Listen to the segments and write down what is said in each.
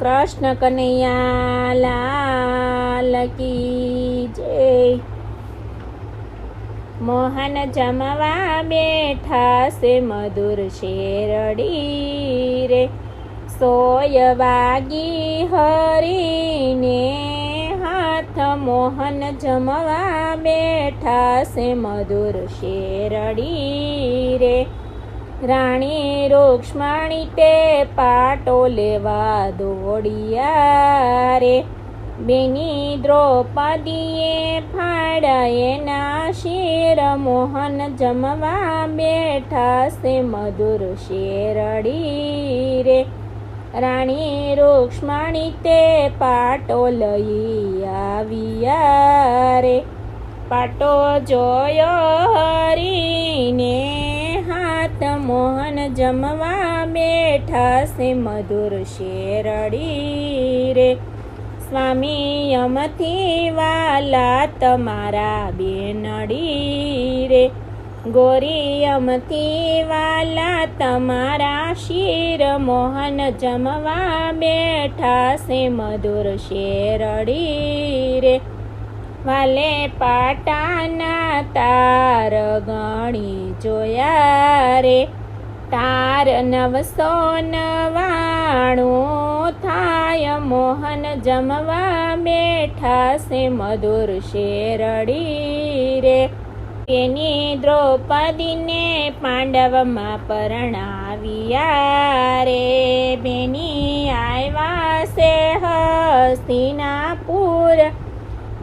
કૃષ્ણ કનૈયા લાલ કી જય। મોહન જમવા બેઠા સે મધુર શેરડી રે, 100 વાગી હરીને હાથ મોહન જમવા બેઠા સે મધુર શેરડી રે। રાણી રૂક્ષ્મણી તે પાટો લેવા દોડિયા રે, બેની દ્રૌપદીએ ફાડ્યા એના શિર, મોહન જમવા બેઠા સે મધુર શેરડી રે। રાણી રૂક્ષ્મણી તે પાટો લઈ આવ્યા રે, પાટો જોયો હરીને હાથ મોહન જમવા બેઠા સે મધુર શેરડી રે। સ્વામી યમથી વાલા તમારા બેનડી રે, ગોરી યમથી વાલા તમારા શિર, મોહન જમવા બેઠા સે મધુર શેરડી રે। વાલે પાટાના તાર ગણી જોયા રે, તાર 999 થાય, મોહન જમવા બેઠા સે મધુર શેરડી રે। એની દ્રૌપદીને પાંડવમાં પરણાવ્યા રે, બેની આવ્યા સે હસ્તિનાપુર,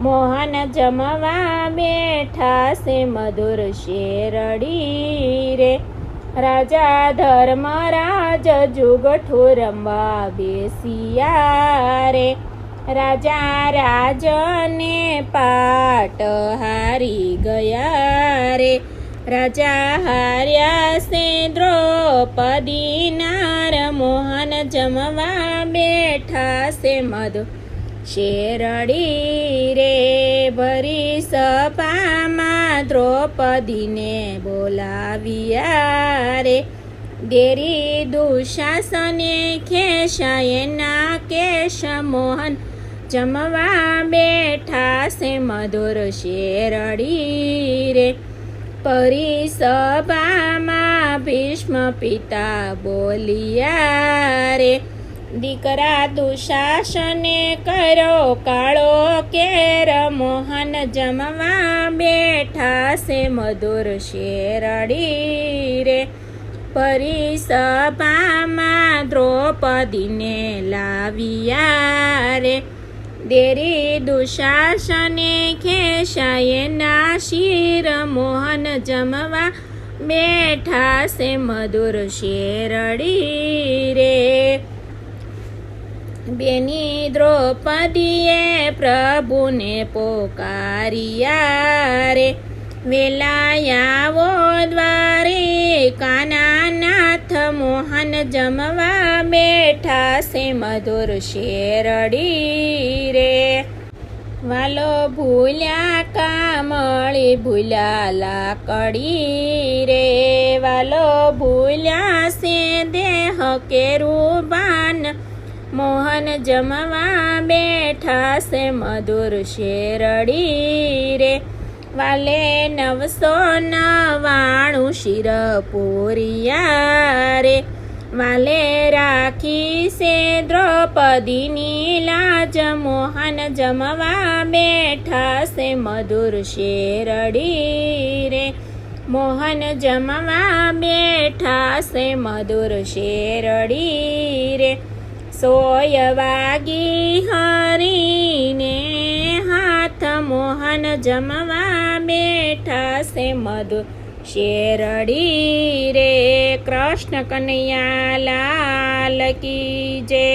મોહન જમવા બેઠા સે મધુર શેરડી રે। રાજા ધર્મરાજ જુગઠું રમવા બેસિયા રે, રાજા રાજને પાટ હારી ગયા રે, રાજા હાર્યા સે દ્રૌપદી નાર, મોહન જમવા બેઠા સે મધુર શેરડી રે। ભરી સભામાં દ્રૌપદીને બોલાવ્યા રે, દેરી દુશાસને ખેંચા એના કેશ, મોહન જમવા બેઠા સે મધુર શેરડી રે। પરિસભામાં ભીષ્મ પિતા બોલ્યા રે, દીકરા દુશાસને કર્યો કાળો કેર, મોહન જમવા બેઠા સે મધુર શેરડી રે। પરિસભામાં દ્રૌપદીને લાવ્યા રે, દેરી દુશાસને ખેંચા એના શિર, મોહન જમવા બેઠા સે મધુર શેરડી રે। બેની દ્રૌપદીએ પ્રભુને પોકાર્યા રે, વેલા આવો દ્વારિકાના નાથ, મોહન જમવા બેઠા સે મધુર શેરડી રે। વાલો ભૂલ્યા કામળી ભૂલ્યા લાકડી રે, વાલો ભૂલ્યા સે દેહ કેરુબાન, મોહન જમવા બેઠા સે મધુર શેરડી રે। વાલે 999 શિર પૂરિયા રે, વાલે રાખી સે દ્રૌપદીની લાજ, મોહન જમવા બેઠા સે મધુર શેરડી રે। મોહન જમવા બેઠા સે મધુર શેરડી રે, 100 વાગી હરીને હાથ મોહન જમવા બેઠા સે મધુર શેરડી રે। કૃષ્ણ કનૈયા લાલ કી જય।